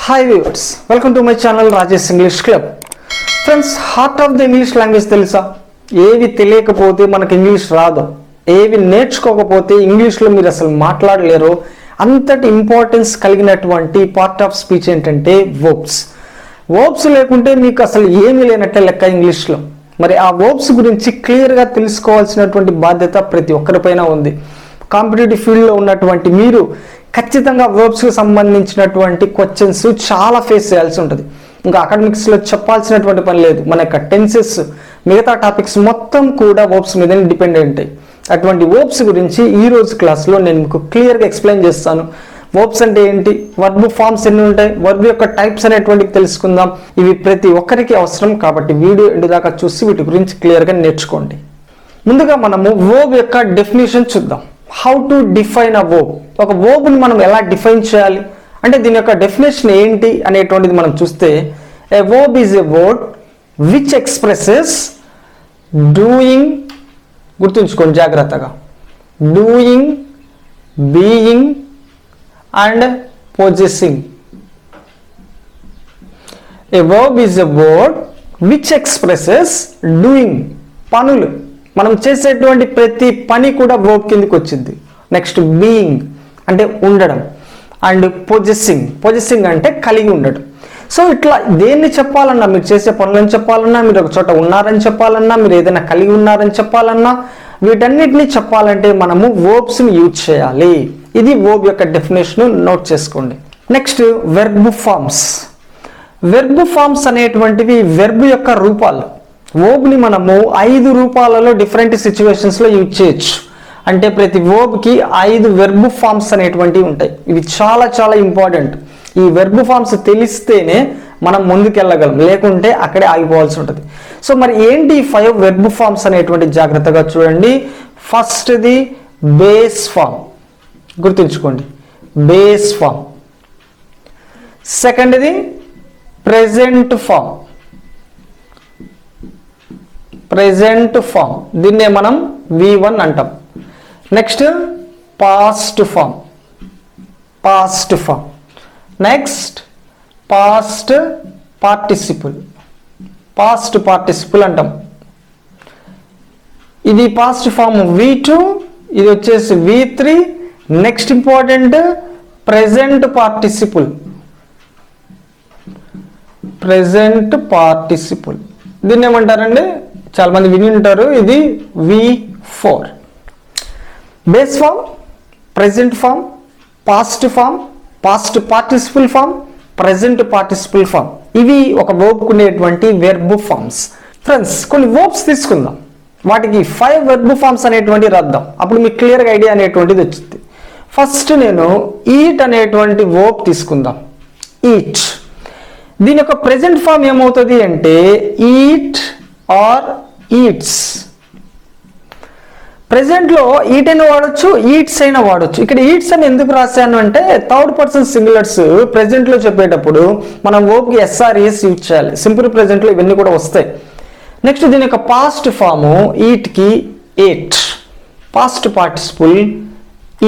Hi viewers, welcome to my channel Rajesh English Club. Friends, heart of the English language తెలుసా? ఏవి తెలియకపోతే మనకు English రాదు, ఏవి నేర్చుకోకపోతే ఇంగ్లీష్లో మీరు అసలు మాట్లాడలేరు. అంతటి ఇంపార్టెన్స్ కలిగినటువంటి పార్ట్ ఆఫ్ స్పీచ్ ఏంటంటే వర్బ్స్. వర్బ్స్ లేకుంటే మీకు అసలు ఏమీ లేనట్టే లెక్క ఇంగ్లీష్లో. మరి ఆ వర్బ్స్ గురించి క్లియర్గా తెలుసుకోవాల్సినటువంటి బాధ్యత ప్రతి ఒక్కరిపైన ఉంది. కాంపిటేటివ్ ఫీల్డ్లో ఉన్నటువంటి మీరు ఖచ్చితంగా వర్బ్స్కి సంబంధించినటువంటి క్వశ్చన్స్ చాలా ఫేస్ చేయాల్సి ఉంటుంది. ఇంకా అకాడమిక్స్లో చెప్పాల్సినటువంటి పని లేదు. మన యొక్క టెన్సెస్, మిగతా టాపిక్స్ మొత్తం కూడా వర్బ్స్ మీదనే డిపెండ్ ఉంటాయి. అటువంటి వర్బ్స్ గురించి ఈ రోజు క్లాస్లో నేను మీకు క్లియర్గా ఎక్స్ప్లెయిన్ చేస్తాను. వర్బ్స్ అంటే ఏంటి, వర్బ్ ఫార్మ్స్ ఎన్ని ఉంటాయి, వర్బ్ యొక్క టైప్స్ అనేటువంటివి తెలుసుకుందాం. ఇవి ప్రతి ఒక్కరికి అవసరం కాబట్టి వీడియో ఎండ్ దాకా చూసి వీటి గురించి క్లియర్గా నేర్చుకోండి. ముందుగా మనము వర్బ్ యొక్క డెఫినేషన్ చూద్దాం. How to define a verb. ఒక వర్బ్ని మనం ఎలా డిఫైన్ చేయాలి అంటే దీని యొక్క డెఫినేషన్ ఏంటి అనేటువంటిది మనం చూస్తే, a verb is a word which expresses doing, గుర్తుంచుకోండి జాగ్రత్తగా, doing, being and possessing. A verb is a word which expresses doing, పనులు, మనం చేసేటువంటి ప్రతి పని కూడా వర్బ్ కిందకి వచ్చింది. నెక్స్ట్ బీయింగ్ అంటే ఉండడం, అండ్ పొజెసింగ్ అంటే కలిగి ఉండడం. సో ఇట్లా దేన్ని చెప్పాలన్నా, మీరు చేసే పనులను చెప్పాలన్నా, మీరు ఒక చోట ఉన్నారని చెప్పాలన్నా, మీరు ఏదైనా కలిగి ఉన్నారని చెప్పాలన్నా, వీటన్నిటిని చెప్పాలంటే మనము వర్బ్స్ని యూజ్ చేయాలి. ఇది వర్బ్ యొక్క డెఫినేషన్, నోట్ చేసుకోండి. Next verb forms. Verb forms అనేటువంటివి వెర్బ్ యొక్క రూపాలు. వర్బ్ని మనము 5 రూపాలలో డిఫరెంట్ సిచ్యువేషన్స్లో యూజ్ చేయొచ్చు. అంటే ప్రతి వర్బ్కి 5 వెర్బ్ ఫార్మ్స్ అనేటువంటివి ఉంటాయి. ఇవి చాలా చాలా ఇంపార్టెంట్. ఈ వెర్బ్ ఫార్మ్స్ తెలిస్తేనే మనం ముందుకెళ్ళగలం, లేకుంటే అక్కడే ఆగిపోవాల్సి ఉంటుంది. సో మరి ఏంటి 5 వెర్బ్ ఫార్మ్స్ అనేటువంటి జాగ్రత్తగా చూడండి. ఫస్ట్ది బేస్ ఫార్మ్, గుర్తుంచుకోండి, బేస్ ఫార్మ్. సెకండ్ది ప్రెజెంట్ ఫార్మ్, ప్రెజెంట్ ఫార్మ్, దీన్నే మనం V1 అంటాం. Next past form, past form. Next past participle, past participle అంటాం. ఇది పాస్ట్ ఫార్మ్ V2, ఇది వచ్చేసి V3. నెక్స్ట్ important present participle, present participle, దీన్ని ఏమంటారండి, చాలా మంది విని ఉంటారు, ఇది V4. Base form, present form, past form, past participle form, present participle form. ఇవి ఒక వర్బ్కు ఉండేటువంటి వెర్బ్ ఫార్మ్స్. ఫ్రెండ్స్, కొన్ని వర్బ్స్ తీసుకుందాం, వాటికి 5 వెర్బ్ ఫార్మ్స్ అనేటువంటి రాద్దాం. అప్పుడు మీకు క్లియర్గా ఐడియా అనేటువంటిది వచ్చింది. ఫస్ట్ నేను ఈట్ అనేటువంటి వర్బ్ తీసుకుందాం. ఈట్, దీని యొక్క ప్రెజెంట్ ఫార్మ్ ఏమవుతుంది అంటే ఈట్ ఆర్ ఈట్స్. ప్రెజెంట్లో ఈట్ అయినా వాడచ్చు, ఈట్స్ అయినా వాడచ్చు. ఇక్కడ ఈట్స్ అని ఎందుకు రాశాను అంటే థర్డ్ పర్సన్ సింగులర్స్ ప్రెజెంట్లో చెప్పేటప్పుడు మనం వర్బ్కి SRES యూజ్ చేయాలి. సింపుల్ ప్రెజెంట్లో ఇవన్నీ కూడా వస్తాయి. నెక్స్ట్ దీని యొక్క పాస్ట్ ఫాము ఈట్కి ate, past participle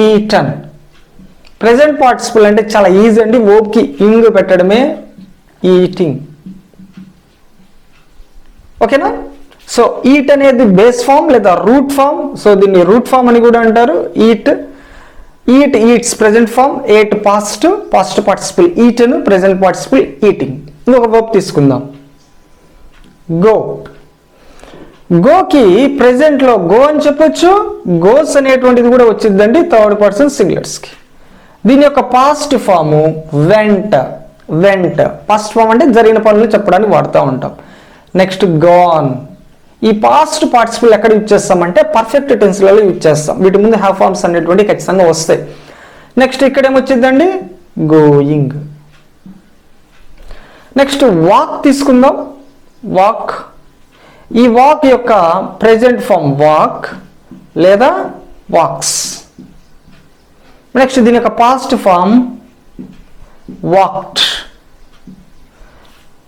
eaten. Present participle అంటే చాలా ఈజీ అండి, వర్బ్కి ఇంగ్ పెట్టడమే, ఈటింగ్. ఓకేనా? సో ఈట్ అనేది బేస్ ఫామ్ లేదా రూట్ ఫామ్. సో దీన్ని రూట్ ఫామ్ అని కూడా అంటారు. Eat, eat, eats present form, ate past, past participle eaten, present participle eating. ఇంకొక వర్బ్ తీసుకుందాం, గో. గోకి ప్రెజెంట్లో గో అని చెప్పొచ్చు, గోస్ అనేటువంటిది కూడా వచ్చిందండి థర్డ్ పర్సన్ సింగులర్స్కి. దీని యొక్క పాస్ట్ ఫాము వెంట, వెంట. పాస్ట్ ఫామ్ అంటే జరిగిన పనులు చెప్పడానికి వాడుతూ ఉంటాం. Next gone. ఈ పాస్ట్ పార్టిసిపుల్ ఎక్కడ యూజ్ చేస్తామంటే పర్ఫెక్ట్ టెన్స్లలో యూజ్ చేస్తాం. వీటి ముందు హ్యావ్ ఫార్మ్స్ అనేటువంటి ఖచ్చితంగా వస్తాయి. నెక్స్ట్ ఇక్కడ ఏమొచ్చిందండి, గోయింగ్. నెక్స్ట్ వాక్ తీసుకుందాం. వాక్, ఈ వాక్ యొక్క ప్రెజెంట్ ఫామ్ వాక్ లేదా వాక్స్. నెక్స్ట్ దీని యొక్క పాస్ట్ ఫామ్ వాక్డ్.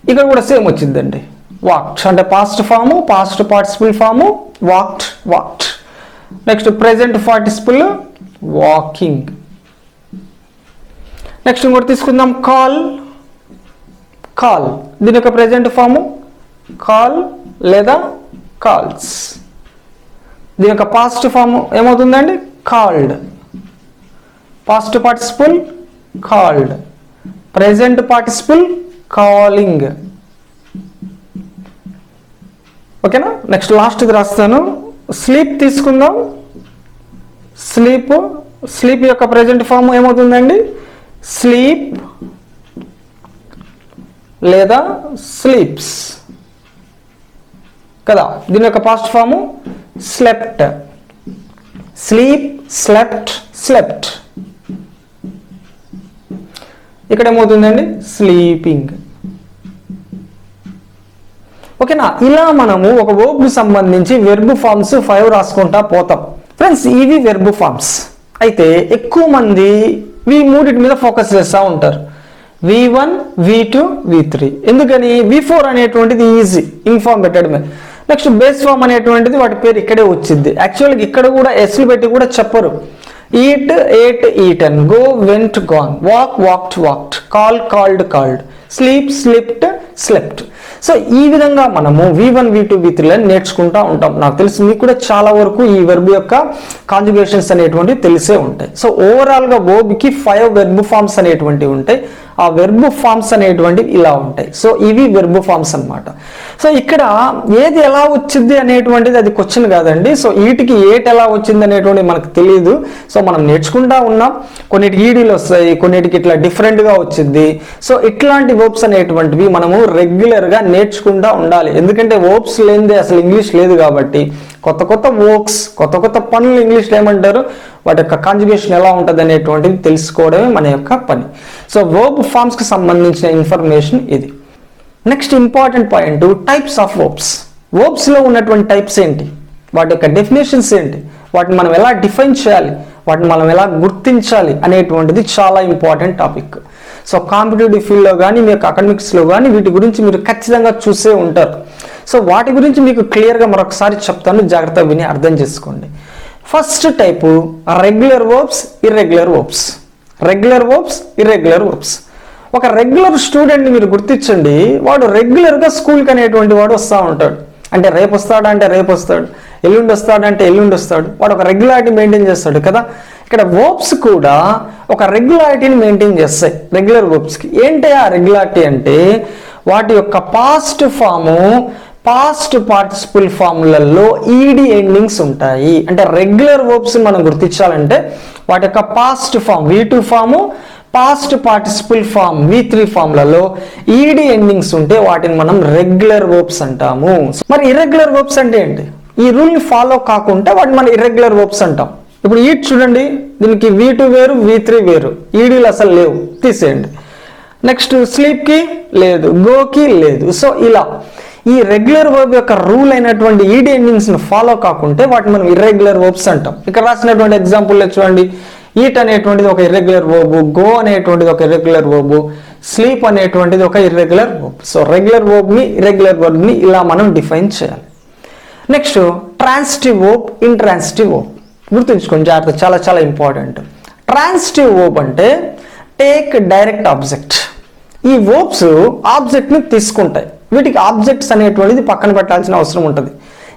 ఇక్కడ కూడా సేమ్ వచ్చిందండి, వాక్డ్ అంటే past form, past participle form, walked, walked. Next present participle walking. Next ఇంకోటి తీసుకుందాం, కాల్. కాల్, దీని యొక్క ప్రెజెంట్ ఫాము కాల్ లేదా కాల్స్. దీని యొక్క పాస్ట్ ఫామ్ ఏమవుతుందండి? Called. Past participle called, present participle calling. ఓకేనా? నెక్స్ట్ లాస్ట్ది రాస్తాను. స్లీప్ తీసుకుందాం. స్లీప్ యొక్క ప్రెజెంట్ ఫామ్ ఏమవుతుందండి? స్లీప్ లేదా స్లీప్స్ కదా. దీని యొక్క past form slept. Sleep, slept, slept. ఇక్కడ ఏమవుతుందండి? స్లీపింగ్. ఓకేనా? ఇలా మనము ఒక వర్బ్కి సంబంధించి వెర్బ్ ఫార్మ్స్ 5 రాసుకుంటా పోతాం. ఫ్రెండ్స్, ఇవి వెర్బ్ ఫార్మ్స్. అయితే ఎక్కువ మంది ఈ మూడింటి మీద ఫోకస్ చేస్తూ ఉంటారు. V1, V2, V3. ఎందుకని? V4 అనేటువంటిది ఈజీ, ఇన్ఫార్మ్ పెట్టడమే. నెక్స్ట్ బేస్ ఫామ్ అనేటువంటిది వాటి పేరు ఇక్కడే వచ్చింది. యాక్చువల్గా ఇక్కడ కూడా ఎస్లు పెట్టి కూడా చెప్పరు. Eat, ate, eaten, go, went, gone, walk, walked, walked, call, called, called, sleep, slept, slept. So ఈ విధంగా మనము V1, V2, V3 నేర్చుకుంటూ ఉంటాం. నాకు తెలిసి మీకు కూడా చాలా వరకు ఈ వెర్బ్ యొక్క కాంజుగేషన్స్ అనేటువంటివి తెలిసే ఉంటాయి. సో ఓవరాల్గా వర్బ్కి 5 వెర్బ్ ఫార్మ్స్ అనేటువంటివి ఉంటాయి. ఆ వెర్బ్ ఫార్మ్స్ అనేటువంటివి ఇలా ఉంటాయి. సో ఇవి వెర్బ్ ఫార్మ్స్ అన్నమాట. సో ఇక్కడ ఏది ఎలా వచ్చింది అనేటువంటిది అది క్వశ్చన్ కాదండి. సో వీటికి ఏటి ఎలా వచ్చింది అనేటువంటిది మనకు తెలియదు. సో మనం నేర్చుకుంటా ఉన్నాం. కొన్నిటికి ఈడీలు వస్తాయి, కొన్నిటికి ఇట్లా డిఫరెంట్గా వచ్చింది. సో ఇట్లాంటి వర్బ్స్ అనేటువంటివి మనము రెగ్యులర్గా నేర్చుకుంటూ ఉండాలి. ఎందుకంటే వర్బ్స్ లేనిదే అసలు ఇంగ్లీష్ లేదు కాబట్టి కొత్త కొత్త వర్క్స్, కొత్త కొత్త పనులు ఇంగ్లీష్లో ఏమంటారు, వాటి యొక్క కాంజుగేషన్ ఎలా ఉంటుంది అనేటువంటిది తెలుసుకోవడమే మన యొక్క పని. సో వర్బ్ ఫార్మ్స్కి సంబంధించిన ఇన్ఫర్మేషన్ ఇది. Next important point, types of verbs. వర్బ్స్లో ఉన్నటువంటి టైప్స్ ఏంటి, వాటి యొక్క డెఫినేషన్స్ ఏంటి, వాటిని మనం ఎలా డిఫైన్ చేయాలి, వాటిని మనం ఎలా గుర్తించాలి అనేటువంటిది చాలా ఇంపార్టెంట్ టాపిక్. సో కాంపిటేటివ్ ఫీల్డ్లో కానీ మీ యొక్క అకాడమిక్స్లో కానీ వీటి గురించి మీరు ఖచ్చితంగా చూసే ఉంటారు. సో వాటి గురించి మీకు క్లియర్గా మరొకసారి చెప్తాను, జాగ్రత్తగా విని అర్థం చేసుకోండి. First type regular verbs, irregular verbs. Regular verbs, irregular verbs. ఒక రెగ్యులర్ స్టూడెంట్ని మీరు గుర్తించండి, వాడు రెగ్యులర్గా స్కూల్కి అనేటువంటి వాడు వస్తూ ఉంటాడు. అంటే రేపు వస్తాడంటే రేపు వస్తాడు, ఎల్లుండి వస్తాడంటే ఎల్లుండి వస్తాడు. వాడు ఒక రెగ్యులారిటీ మెయింటైన్ చేస్తాడు కదా. ఇక్కడ వర్బ్స్ కూడా ఒక రెగ్యులారిటీని మెయింటైన్ చేస్తాయి రెగ్యులర్ వర్బ్స్కి. ఏంటి ఆ రెగ్యులారిటీ అంటే వాటి యొక్క పాస్ట్ ఫాము, పాస్ట్ పార్టిసిపుల్ ఫామ్లలో ఈడి ఎండింగ్స్ ఉంటాయి. అంటే రెగ్యులర్ వర్బ్స్ మనం గుర్తించాలంటే వాటి యొక్క past form V2 form, past participle form V3 ఫామ్లలో ఈడి ఎండింగ్స్ ఉంటే వాటిని మనం రెగ్యులర్ వర్బ్స్ అంటాము. మరి ఇర్రెగ్యులర్ వర్బ్స్ అంటే ఏంటి? ఈ రూల్ని ఫాలో కాకుంటే వాటిని మనం ఇర్రెగ్యులర్ వర్బ్స్ అంటాం. ఇప్పుడు ఈట్ చూడండి, దీనికి V2 వేరు, V3 వేరు, ఈడీలు అసలు లేవు, తీసేయండి. నెక్స్ట్ స్లీప్కి లేదు, గోకి లేదు. సో ఇలా ఈ రెగ్యులర్ వర్బ్ యొక్క రూల్ అయినటువంటి ఈడి ఎండింగ్స్ని ఫాలో కాకుంటే వాటిని మనం ఇర్రెగ్యులర్ వర్బ్స్ అంటాం. ఇక్కడ రాసినటువంటి ఎగ్జాంపుల్ చూడండి, ఈట్ అనేటువంటిది ఒక ఇర్రెగ్యులర్ వర్బ్, గో అనేటువంటిది ఒక ఇర్రెగ్యులర్ వర్బ్, స్లీప్ అనేటువంటిది ఒక ఇర్రెగ్యులర్ వర్బ్. సో రెగ్యులర్ వర్బ్ని, ఇర్రెగ్యులర్ వర్బ్ని ఇలా మనం డిఫైన్ చేయాలి. Next transitive verb, intransitive verb. గుర్తుంచుకోండి జాగ్రత్త, చాలా చాలా ఇంపార్టెంట్. ట్రాన్సిటివ్ వర్బ్ అంటే టేక్ డైరెక్ట్ ఆబ్జెక్ట్. ఈ వర్బ్స్ ఆబ్జెక్ట్ని తీసుకుంటాయి, వీటికి ఆబ్జెక్ట్స్ అనేటువంటిది పక్కన పెట్టాల్సిన అవసరం ఉంటుంది.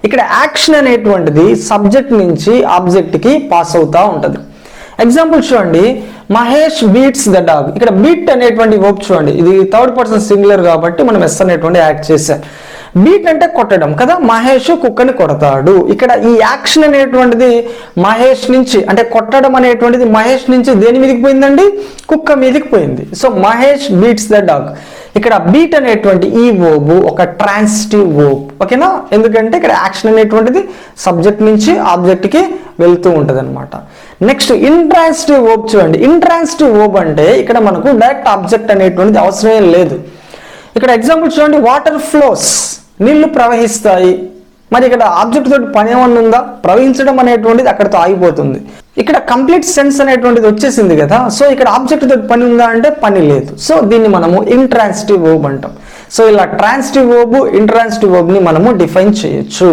ఇక్కడ యాక్షన్ అనేటువంటిది సబ్జెక్ట్ నుంచి ఆబ్జెక్ట్కి పాస్ అవుతూ ఉంటుంది. ఎగ్జాంపుల్ చూడండి, మహేష్ బీట్స్ ద డాగ్. ఇక్కడ బీట్ అనేటువంటి వర్బ్ చూడండి, ఇది థర్డ్ పర్సన్ సింగులర్ కాబట్టి మనం ఎస్ అనేటువంటి యాక్ట్ చేశాం. బీట్ అంటే కొట్టడం కదా, మహేష్ కుక్కని కొడతాడు. ఇక్కడ ఈ యాక్షన్ అనేటువంటిది మహేష్ నుంచి, అంటే కొట్టడం అనేటువంటిది మహేష్ నుంచి దేని మీదకి పోయిందండి, కుక్క మీదకి పోయింది. So Mahesh beats the dog. ఇక్కడ బీట్ అనేటువంటి ఈ వర్బ్ ఒక ట్రాన్సిటివ్ వర్బ్. ఓకేనా? ఎందుకంటే ఇక్కడ యాక్షన్ అనేటువంటిది సబ్జెక్ట్ నుంచి ఆబ్జెక్ట్కి వెళ్తూ ఉంటుంది అనమాట. నెక్స్ట్ ఇంట్రాన్సిటివ్ వర్బ్ చూడండి. ఇంట్రాన్సిటివ్ వర్బ్ అంటే ఇక్కడ మనకు డైరెక్ట్ ఆబ్జెక్ట్ అనేటువంటిది అవసరమే లేదు. ఇక్కడ ఎగ్జాంపుల్ చూడండి, వాటర్ ఫ్లోస్, నీళ్లు ప్రవహిస్తాయి. మరి ఇక్కడ ఆబ్జెక్ట్ తోటి పని ఏమన్నా ఉందా? ప్రవహించడం అనేటువంటిది అక్కడితో ఆగిపోతుంది. ఇక్కడ కంప్లీట్ సెన్స్ అనేటువంటిది వచ్చేసింది కదా. సో ఇక్కడ ఆబ్జెక్ట్ తోటి పని ఉందా అంటే పని లేదు. సో దీన్ని మనము ఇంట్రాన్సిటివ్ వర్బ్ అంటాం. సో ఇలా ట్రాన్సిటివ్ వర్బ్, ఇంట్రాన్సిటివ్ వర్బ్ని మనము డిఫైన్ చేయొచ్చు.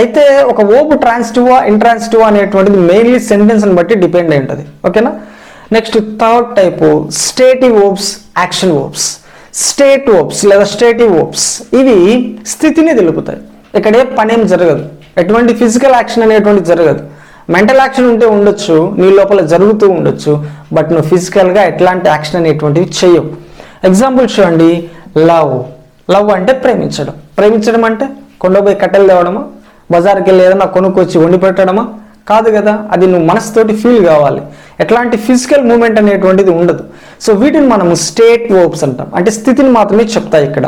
అయితే ఒక వర్బ్ ట్రాన్సిటివా ఇంట్రాన్సిటివా అనేటువంటిది మెయిన్లీ సెంటెన్స్ని బట్టి డిపెండ్ అయి ఉంటుంది. ఓకేనా? Next third type స్టేటివ్ verbs, action verbs. State verbs లేదా స్టేటివ్ వర్బ్స్ ఇవి స్థితిని తెలుపుతాయి. ఇక్కడ ఏ పనేం జరగదు, ఎటువంటి ఫిజికల్ యాక్షన్ అనేటువంటిది జరగదు. మెంటల్ యాక్షన్ ఉంటే ఉండొచ్చు, నీ లోపల జరుగుతూ ఉండొచ్చు, బట్ నువ్వు ఫిజికల్గా ఎట్లాంటి యాక్షన్ అనేటువంటివి చేయవు. ఎగ్జాంపుల్ చూడండి, లవ్. లవ్ అంటే ప్రేమించడం. ప్రేమించడం అంటే కొండపోయి కట్టెలు తేవడమా, బజార్కి వెళ్ళి ఏదైనా కొనుక్కొచ్చి వండి పెట్టడమా? కాదు కదా, అది నువ్వు మనసుతోటి ఫీల్ కావాలి. ఎట్లాంటి ఫిజికల్ మూమెంట్ అనేటువంటిది ఉండదు. సో వీటిని మనము స్టేట్ వర్బ్స్ అంటాం, అంటే స్థితిని మాత్రమే చెప్తాయి. ఇక్కడ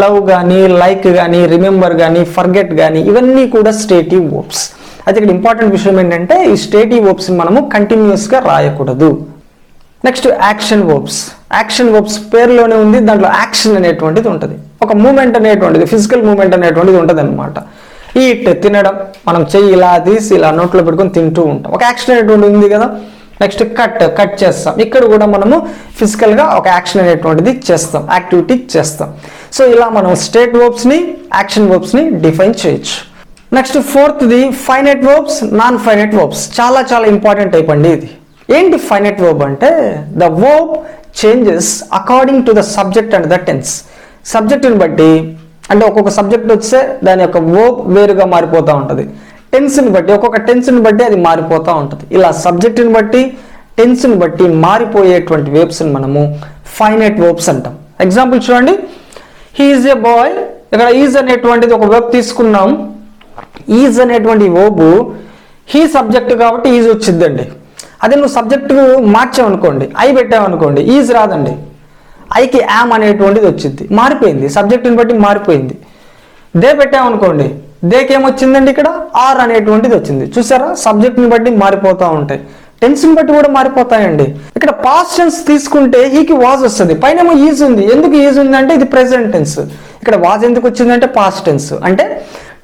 లవ్ కానీ, లైక్ కానీ, రిమెంబర్ కానీ, ఫర్గెట్ కానీ, ఇవన్నీ కూడా స్టేటివ్ వర్బ్స్. అయితే ఇక్కడ ఇంపార్టెంట్ విషయం ఏంటంటే ఈ స్టేటివ్ వర్బ్స్ని మనము కంటిన్యూస్గా రాయకూడదు. Next action verbs. Action verbs పేరులోనే ఉంది, దాంట్లో యాక్షన్ అనేటువంటిది ఉంటుంది, ఒక మూమెంట్ అనేటువంటిది, ఫిజికల్ మూమెంట్ అనేటువంటిది ఉంటుంది అనమాట. ఈట్ తినడం, మనం చెయ్యి ఇలా తీసి ఇలా నోట్లో పెట్టుకొని తింటూ ఉంటాం, ఒక యాక్షన్ అనేటువంటిది ఉంది కదా. నెక్స్ట్ కట్ చేస్తాం, ఇక్కడ కూడా మనము ఫిజికల్గా ఒక యాక్షన్ అనేటువంటిది చేస్తాం, యాక్టివిటీ చేస్తాం. సో ఇలా మనం స్టేట్ వర్బ్స్ని, యాక్షన్ వర్బ్స్ని డిఫైన్ చేయొచ్చు. నెక్స్ట్ ఫోర్త్ది finite verbs, non finite verbs. చాలా చాలా ఇంపార్టెంట్ టైప్ అండి ఇది. ఏంటి ఫైనైట్ వర్బ్ అంటే the verb changes according to the subject and the tense. సబ్జెక్టుని బట్టి, అంటే ఒక్కొక్క సబ్జెక్ట్ వస్తే దాని యొక్క వర్బ్ వేరుగా మారిపోతూ ఉంటుంది. టెన్స్ని బట్టి, ఒక్కొక్క టెన్స్ని బట్టి అది మారిపోతూ ఉంటుంది. ఇలా సబ్జెక్టుని బట్టి, టెన్స్ని బట్టి మారిపోయేటువంటి వర్బ్స్ని మనము ఫైనైట్ వర్బ్స్ అంటాం. ఎగ్జాంపుల్ చూడండి, హీ ఈజ్ ఏ బాయ్. ఇక్కడ ఈజ్ అనేటువంటిది ఒక వర్బ్ తీసుకున్నాం. ఈజ్ అనేటువంటి వర్బ్ హీ సబ్జెక్ట్ కాబట్టి ఈజ్ వచ్చిందండి. అదే నువ్వు సబ్జెక్టు మార్చావనుకోండి, ఐ పెట్టావనుకోండి, ఈజ్ రాదండి, ఐకి యామ్ అనేటువంటిది వచ్చింది, మారిపోయింది, సబ్జెక్టుని బట్టి మారిపోయింది. దే పెట్టామనుకోండి, దేకి ఏమొచ్చిందండి, ఇక్కడ ఆర్ అనేటువంటిది వచ్చింది. చూసారా, సబ్జెక్ట్ని బట్టి మారిపోతూ ఉంటాయి, టెన్స్ని బట్టి కూడా మారిపోతాయండి. ఇక్కడ పాస్ట్ టెన్స్ తీసుకుంటే హీకి వాజ్ వస్తుంది, పైన ఈజ్ ఉంది. ఎందుకు ఈజ్ ఉంది అంటే ఇది ప్రెసెంట్ టెన్స్. ఇక్కడ వాజ్ ఎందుకు వచ్చిందంటే పాస్ట్ టెన్స్. అంటే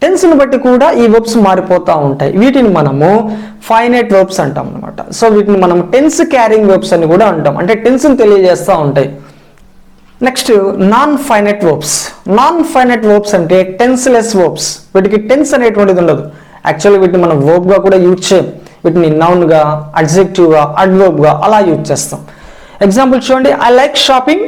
టెన్స్ని బట్టి కూడా ఈ వర్బ్స్ మారిపోతూ ఉంటాయి. వీటిని మనము ఫైనైట్ వర్బ్స్ అంటాం అనమాట. సో వీటిని మనం టెన్స్ క్యారింగ్ వర్బ్స్ అని కూడా అంటాం, అంటే టెన్స్ని తెలియజేస్తూ ఉంటాయి. Next non finite verbs. Non finite verbs అంటే టెన్స్లెస్ వర్బ్స్. వీటికి టెన్స్ అనేటువంటిది ఉండదు. యాక్చువల్లీ వీటిని మనం వర్బ్గా కూడా యూజ్ చేయం, వీటిని నౌన్గా, అడ్జెక్టివ్గా, అడ్వర్బ్గా అలా యూజ్ చేస్తాం. ఎగ్జాంపుల్ చూడండి, I like shopping.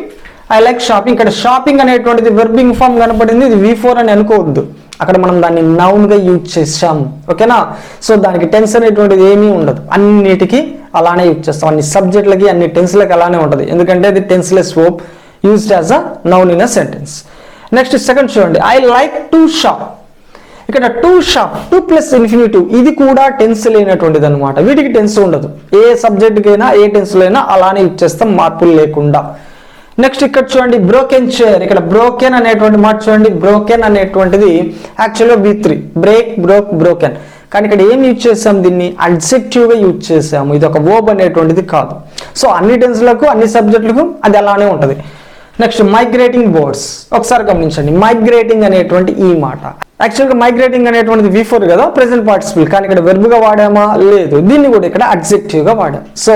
I like shopping. ఇక్కడ షాపింగ్ అనేటువంటిది వెర్బింగ్ ఫామ్ కనపడింది, ఇది V4 అని అనుకోవద్దు. అక్కడ మనం దాన్ని నౌన్గా యూజ్ చేసాము, ఓకేనా. సో దానికి టెన్స్ అనేటువంటిది ఏమీ ఉండదు, అన్నిటికీ అలానే యూజ్ చేస్తాం. అన్ని సబ్జెక్టులకి, అన్ని టెన్స్లకి అలానే ఉంటుంది, ఎందుకంటే అది tenseless verb used as a noun in a sentence. Next second చూడండి, ఐ లైక్ టు షాప్. ఇక్కడ to shop, to plus infinitive, ఇది కూడా టెన్స్ లేనటువంటిది అనమాట. వీటికి టెన్స్ ఉండదు, ఏ సబ్జెక్ట్కైనా ఏ టెన్స్లో అయినా అలానే యూజ్ చేస్తాం, మార్పులు లేకుండా. నెక్స్ట్ ఇక్కడ చూడండి, బ్రోకెన్ చైర్. ఇక్కడ బ్రోకెన్ అనేటువంటి మాట చూడండి, బ్రోకెన్ అనేటువంటిది యాక్చువల్గా V3, బ్రేక్, బ్రోక్, బ్రోకెన్. కానీ ఇక్కడ ఏం యూజ్ చేసాం, దీన్ని అడ్జెక్టివ్గా యూజ్ చేసాము, ఇది ఒక వర్బ్ అనేటువంటిది కాదు. సో అన్ని టెన్స్లకు, అన్ని సబ్జెక్టులకు అది అలానే ఉంటుంది. Next migrating birds. ఒకసారి గమనించండి, మైగ్రేటింగ్ అనేటువంటి ఈ మాట యాక్చువల్గా మైగ్రేటింగ్ అనేటువంటిది V4 కదా, ప్రెసెంట్ పార్టిసిపుల్. కానీ ఇక్కడ వెర్బ్గా వాడామా, లేదు, దీన్ని కూడా ఇక్కడ అడ్జెక్టివ్గా వాడాం. సో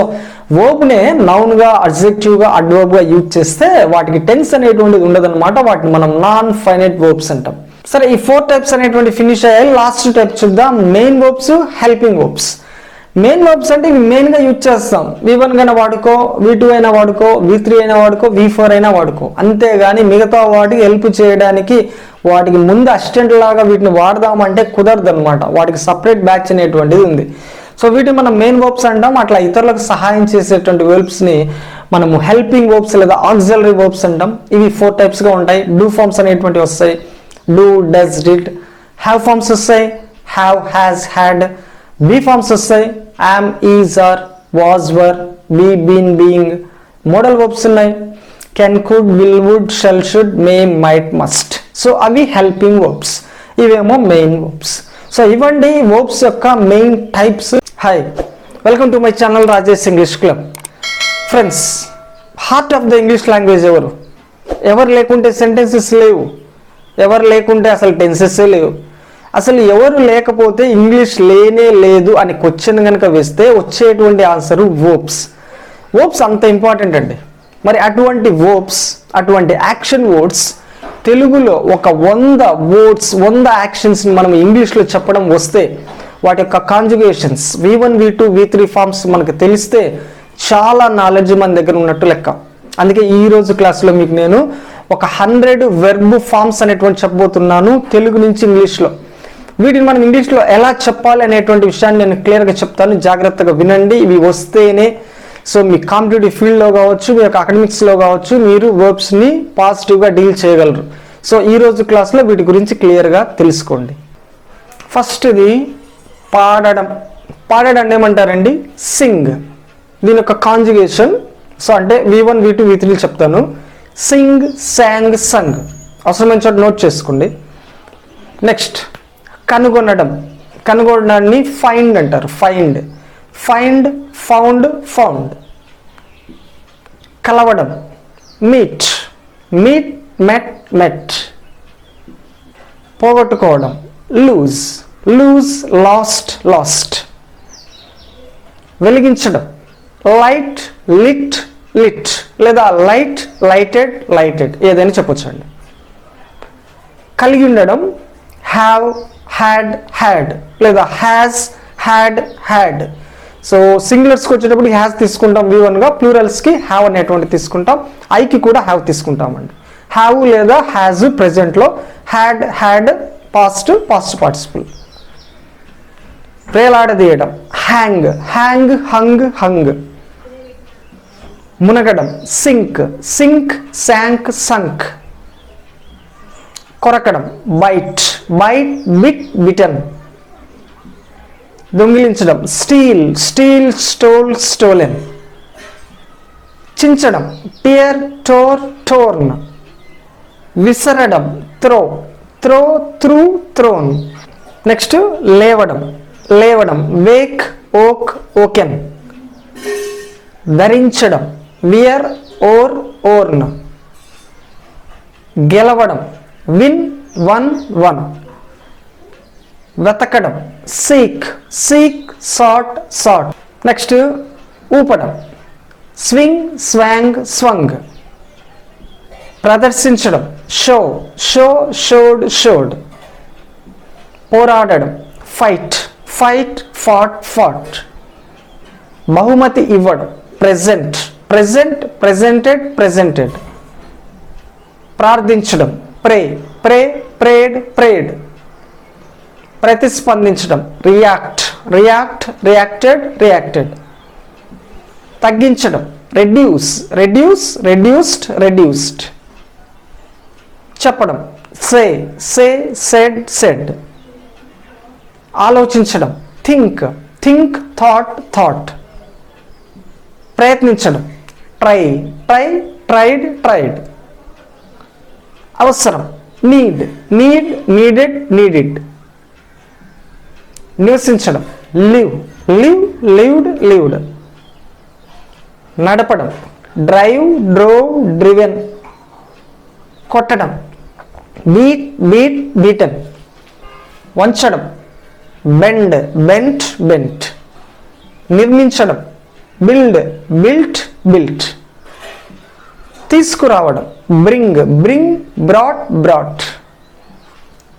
వర్బ్నే నౌన్గా, అడ్జెక్టివ్గా, అడ్వర్బ్గా యూజ్ చేస్తే వాటికి టెన్స్ అనేటువంటిది ఉండదన్నమాట. వాటిని మనం నాన్ ఫైనైట్ వర్బ్స్ అంటాం. సరే, ఈ 4 టైప్స్ అనేటువంటి ఫినిష్ అయ్యాయి. లాస్ట్ టైప్ చూద్దాం, main verbs, helping verbs. Main verbs అంటే ఇవి మెయిన్గా యూజ్ చేస్తాం. V1 అయినా వాడుకో, V2 అయినా వాడుకో, V3 అయినా వాడుకో, V4 అయినా వాడుకో. అంతేగాని మిగతా వాటికి హెల్ప్ చేయడానికి వాటికి ముందు అసిస్టెంట్ లాగా వీటిని వాడదామంటే కుదరదు అనమాట. వాటికి సపరేట్ బ్యాచ్ అనేటువంటిది ఉంది. సో వీటిని మనం మెయిన్ వర్బ్స్ అంటాం. అట్లా ఇతరులకు సహాయం చేసేటువంటి వర్బ్స్ని మనము హెల్పింగ్ వర్బ్స్ లేదా ఆక్సిలరీ వర్బ్స్ అంటాం. ఇవి 4 టైప్స్గా ఉంటాయి. డూ ఫార్మ్స్ అనేటువంటివి వస్తాయి, do, does, did. Have forms వస్తాయి, have, has, had. Be forms వస్తాయి, am, is, are, was, were, be, been, being. Modal verbs ఉన్నాయి, can, could, will, would, shall, should, may, might, must. So అవి helping verbs, ఇవేమో main verbs. So ఇవ్వండి verbs యొక్క main types. Hi, welcome to my channel Rajesh English club. Friends, heart of the English language ఎవరు? ఎవరు లేకుంటే sentences లేవు, ఎవరు లేకుంటే అసలు టెన్సెస్సే లేవు. అసలు ఎవరు లేకపోతే ఇంగ్లీష్ లేనే లేదు అని క్వశ్చన్ కనుక వేస్తే వచ్చేటువంటి ఆన్సరు వర్బ్స్. వర్బ్స్ అంత ఇంపార్టెంట్ అండి. మరి అటువంటి వర్బ్స్, అటువంటి యాక్షన్ వర్డ్స్ తెలుగులో ఒక 100 వర్డ్స్, 100 యాక్షన్స్ని మనం ఇంగ్లీష్లో చెప్పడం వస్తే వాటి యొక్క కాంజుగేషన్స్ V1, V2, V3 ఫార్మ్స్ మనకు తెలిస్తే చాలా నాలెడ్జ్ మన దగ్గర ఉన్నట్టు లెక్క. అందుకే ఈరోజు క్లాస్లో మీకు నేను ఒక 100 వెర్బ్ ఫామ్స్ అనేటువంటి చెప్పబోతున్నాను తెలుగు నుంచి ఇంగ్లీష్లో. వీటిని మనం ఇంగ్లీష్లో ఎలా చెప్పాలి అనేటువంటి విషయాన్ని నేను క్లియర్గా చెప్తాను, జాగ్రత్తగా వినండి. ఇవి వస్తేనే సో మీ కాంపిటేటివ్ ఫీల్డ్లో కావచ్చు, మీ యొక్క అకాడమిక్స్లో కావచ్చు, మీరు వర్బ్స్ని పాజిటివ్గా డీల్ చేయగలరు. సో ఈరోజు క్లాస్లో వీటి గురించి క్లియర్గా తెలుసుకోండి. ఫస్ట్ది పాడడం. పాడడం ఏమంటారండి? సింగ్. దీని యొక్క కాంజుగేషన్ సో అంటే V1 V2 V3 చెప్తాను. సింగ్, సాంగ్, సంగ్. అవసరమైన చోట నోట్ చేసుకోండి. నెక్స్ట్ కనుగొనడం. కనుగొనడాన్ని ఫైండ్ అంటారు. Find, find, found, found. కలవడం మీట్, మీట్, మెట్, మెట్. పోగొట్టుకోవడం లూజ్, లూజ్, లాస్ట్, లాస్ట్. వెలిగించడం లైట్, లిట్, లిట్ లేదా లైట్, లైటెడ్, లైటెడ్ ఏదైనా చెప్పొచ్చండి. కలిగి ఉండడం హ్యావ్, హ్యాడ్, హ్యాడ్ లేదా హ్యాస్, హ్యాడ్, హ్యాడ్. సో సింగులర్స్కి వచ్చేటప్పుడు హ్యాస్ తీసుకుంటాం V1గా, ప్లూరల్స్కి హ్యావ్ అనేటువంటి తీసుకుంటాం. ఐకి కూడా హ్యావ్ తీసుకుంటామండి. హ్యావ్ లేదా హ్యాజ్ ప్రెజెంట్లో, had, had past, past participle. వేలాడదీయడం హ్యాంగ్, హ్యాంగ్, హంగ్, హంగ్. మునగడం సింక్, సింక్, శాంక్, సంక్. కొరకడం బైట్, బైట్, బిట్, బిటన్. దొంగిలించడం స్టీల్, స్టీల్, స్టోల్, స్టోలెన్. చించడం టియర్, టోర్, టోర్న్. విసరడం throw, throw, threw, thrown. Next లేవడం, లేవడం వేక్, ఓక్, ఓకెన్. ధరించడం wear, wore, worn. గెలవడం విన్, వన్, వన్. వెతకడం seek, seek, sought, sought. Next ఊపడం స్వింగ్, స్వాంగ్, స్వంగ్. ప్రదర్శించడం show, show, showed, showed. పోరాడడం fight, fight, fought, fought. బహుమతి ఇవ్వడం ప్రెజెంట్, ప్రెజెంట్, ప్రెజెంటెడ్, ప్రెజెంటెడ్. ప్రార్థించడం ప్రే, ప్రే, ప్రేడ్, ప్రేడ్. ప్రతిస్పందించడం react, react, reacted, reacted. తగ్గించడం reduce, reduce, reduced, reduced. చెప్పడం say, say, said, said. ఆలోచించడం think, think, thought, thought. ప్రయత్నించడం try, try, tried, tried. అవసరం need, need, needed, needed. నివసించడం live, live, lived, lived. నడపడం drive, drove, driven. కొట్టడం beat, beat, beaten. వంచడం bend, bent, bent. నిర్మించడం build, built, built. తీసుకురావడం bring, bring, brought, brought.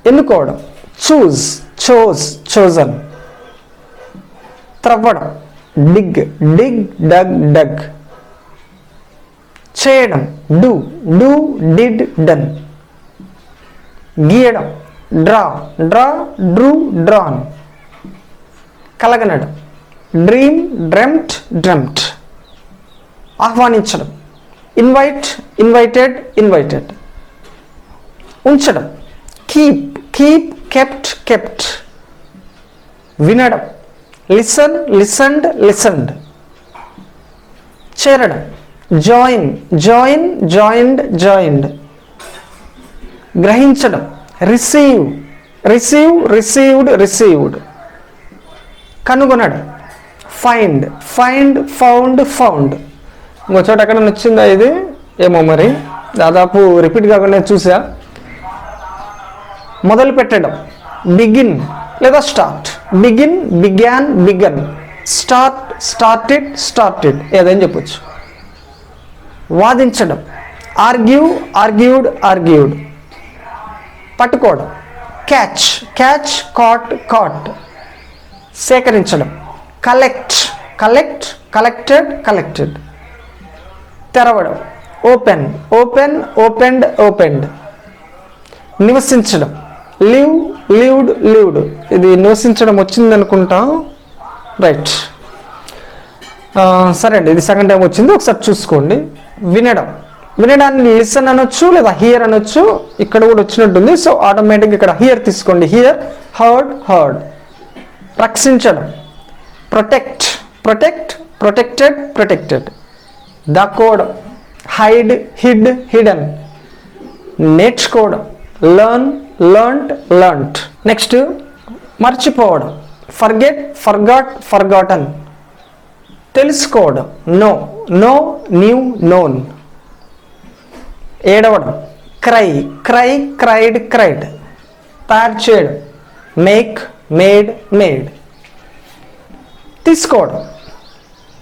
ఎన్నుకోవడం choose, chose, chosen. త్రవ్వడం dig, dig, dug, dug. చేయడం do, do, did, done. గీయడం draw, draw, drew, drawn. కలగనడం dream, dreamt, dreamt. ఆహ్వానించడం invite, invited, invited. ఉంచడం keep, keep, kept, kept. వినడం listen, listened, listened. చేరడం join, join, joined, joined. గ్రహించడం receive, receive, received, received. కనుగొనడం find, find, found, found. ఇంకో చోట ఎక్కడ నచ్చిందా ఇది ఏమో మరి, దాదాపు రిపీట్ కాకుండా చూసా. మొదలు పెట్టడం బిగిన్ లేదా start. Begin, began, begun. Start, started, started ఏదైనా చెప్పొచ్చు. వాదించడం ఆర్గ్యూ, ఆర్గ్యూడ్, ఆర్గ్యూడ్. పట్టుకోవడం క్యాచ్, క్యాచ్, కాట్, కాట్. సేకరించడం కలెక్ట్, కలెక్ట్, కలెక్టెడ్, కలెక్టెడ్. తెరవడం ఓపెన్, ఓపెన్, ఓపెన్డ్, ఓపెన్డ్. నివసించడం, లివ్, లివ్డ్, లివ్డ్. ఇది నివసించడం వచ్చింది అనుకుంటా, రైట్. సరే అండి, ఇది సెకండ్ టైం వచ్చింది, ఒకసారి చూసుకోండి. వినడం, వినడాన్ని లిసన్ అనొచ్చు లేదా హియర్ అనొచ్చు, ఇక్కడ కూడా వచ్చినట్టుంది. సో ఆటోమేటిక్గా ఇక్కడ హియర్ తీసుకోండి, హియర్, హర్డ్, హర్డ్. రక్షించడం, ప్రొటెక్ట్, ప్రొటెక్ట్, ప్రొటెక్టెడ్, ప్రొటెక్టెడ్. దాక్కోవడం, హైడ్, హిడ్, హిడెన్. నేర్చుకోవడం, లర్న్, లర్న్డ్, లర్న్ట్. నెక్స్ట్ మర్చిపోవడం, ఫర్గెట్, ఫర్గాట్, ఫర్గాటన్. తెలుసుకోవడం, నో, నో, న్యూ, నోన్. ఏడవడం, క్రై, క్రై, క్రైడ్, క్రైడ్. తయారు చేయడం, మేక్, మేడ్, మేడ్. తీసుకోవడం,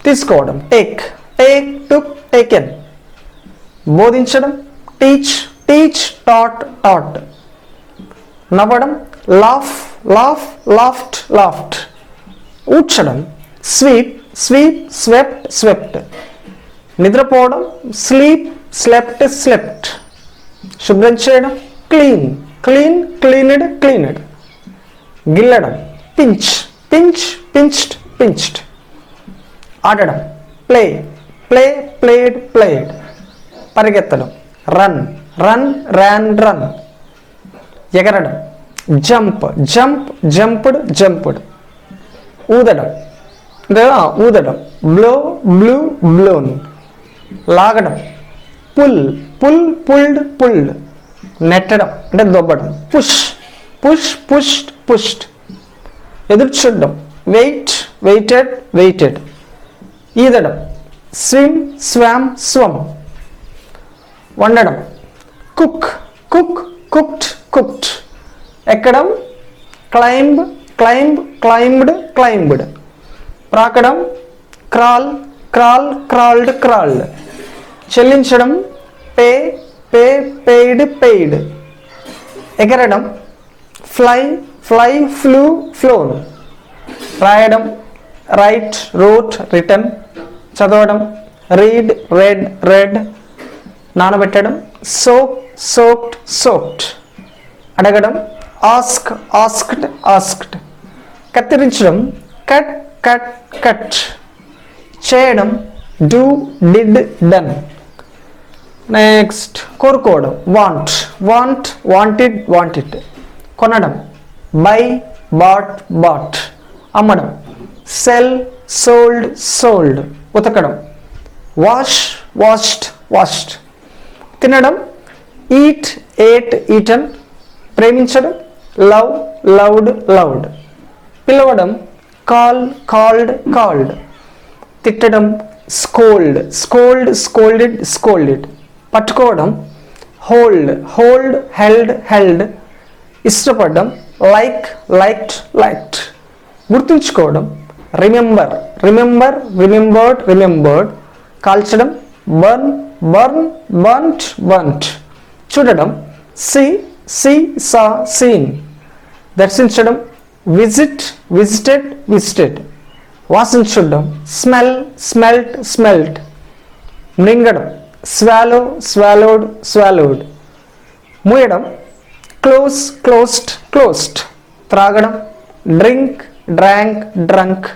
తీసుకోవడం, టేక్, టేక్, టుక్, టేకెన్. బోధించడం, టీచ్, టీచ్, టాట్, టాట్. నవ్వడం, లాఫ్, లాఫ్, లాఫ్ట్, లాఫ్ట్. ఊడ్చడం, స్వీప్, స్వీప్, స్వెప్ట్, స్వెప్ట్. నిద్రపోవడం, స్లీప్, స్లెప్ట్, స్లెప్ట్. శుభ్రం చేయడం, క్లీన్, క్లీన్, క్లీన్డ్, క్లీన్డ్. గిల్లడం, పించ్, పించ్, పించ్డ్, పించ్డ్. ఆడడం, ప్లే, ప్లే, ప్లేడ్, ప్లేడ్. పరిగెత్తడం, run, run, ran, run. ఎగరడం, jump, jump, jumped, jumped. ఊదడం, ఊదడం, బ్లో, బ్లూ, బ్లోన్. లాగడం, పుల్, పుల్, పుల్డ్, పుల్డ్. నెట్టడం అంటే దొబ్బడం, పుష్, పుష్, పుష్డ్, పుష్డ్. ఎదురు చూడడం, వెయిట్, వెయిటెడ్, వెయిటెడ్. ఈదడం, స్విమ్, స్వామ్, స్వమ్. వండడం, కుక్, కుక్, కుక్డ్, కుక్డ్. ఎక్కడం, క్లైంబ్, క్లైంబ్, క్లైంబ్డ్, క్లైంబ్డ్. ప్రాకడం, క్రాల్, క్రాల్, క్రాల్డ్, క్రాల్డ్. చెల్లించడం, పే, పే, పెయిడ్, పెయిడ్. ఎగరడం, ఫ్లై, ఫ్లై, ఫ్లూ, ఫ్లోన్. రాయడం, రైట్, రోట్, రిటర్న్. చదవడం, రీడ్, రెడ్, రెడ్. నానబెట్టడం, soak, soaked, soaked. అడగడం, ask, asked, asked. కత్తిరించడం, cut, cut, cut. చేయడం, do, did, done. Next కోరుకోవడం, want, want, wanted, wanted. కొనడం, buy, bought, bought. అమ్మడం, సెల్, సోల్డ్, సోల్డ్. ఉతకడం, వాష్, వాష్డ్, వాష్డ్. తినడం, ఈట్, ఏట్, ఈటన్. ప్రేమించడం, లవ్, లవ్డ్, లవ్డ్. పిలవడం, కాల్, కాల్డ్, కాల్డ్. తిట్టడం, స్కోల్డ్, స్కోల్డ్, స్కోల్డెడ్, స్కోల్డెడ్. పట్టుకోవడం, హోల్డ్, హోల్డ్, హెల్డ్, హెల్డ్. ఇష్టపడడం, లైక్, లైక్డ్, లైక్డ్. గుర్తుంచుకోవడం, రిమెంబర్, రిమెంబర్, రిమెంబర్డ్, రిమెంబర్డ్. కాల్చడం, బర్న్, బర్న్, బర్న్ట్, బర్న్ట్. చూడడం, see, see, saw, seen. దర్శించడం, visit, visited, visited. వాసన చూడడం, స్మెల్, స్మెల్ట్, స్మెల్ట్. మృంగడం, స్వాలో, స్వాలోడ్, స్వాలోడ్. మూయడం, క్లోజ్, క్లోజ్డ్, క్లోజ్డ్. త్రాగడం, డ్రింక్, డ్రాంక్, డ్రంక్.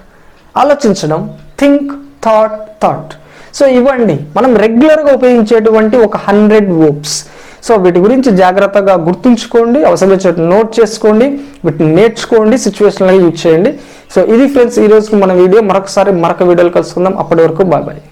ఆలోచించడం, థింక్, థాట్, థాట్. సో ఇవ్వండి మనం రెగ్యులర్గా ఉపయోగించేటువంటి ఒక 100 వర్బ్స్. సో వీటి గురించి జాగ్రత్తగా గుర్తుంచుకోండి, అవసరమైన నోట్ చేసుకోండి, వీటిని నేర్చుకోండి, సిచ్యువేషన్లో యూజ్ చేయండి. సో ఇది ఫ్రెండ్స్ ఈరోజు మన వీడియో. మరొక వీడియోలో కలుసుకుందాం. అప్పటి వరకు బాయ్ బాయ్.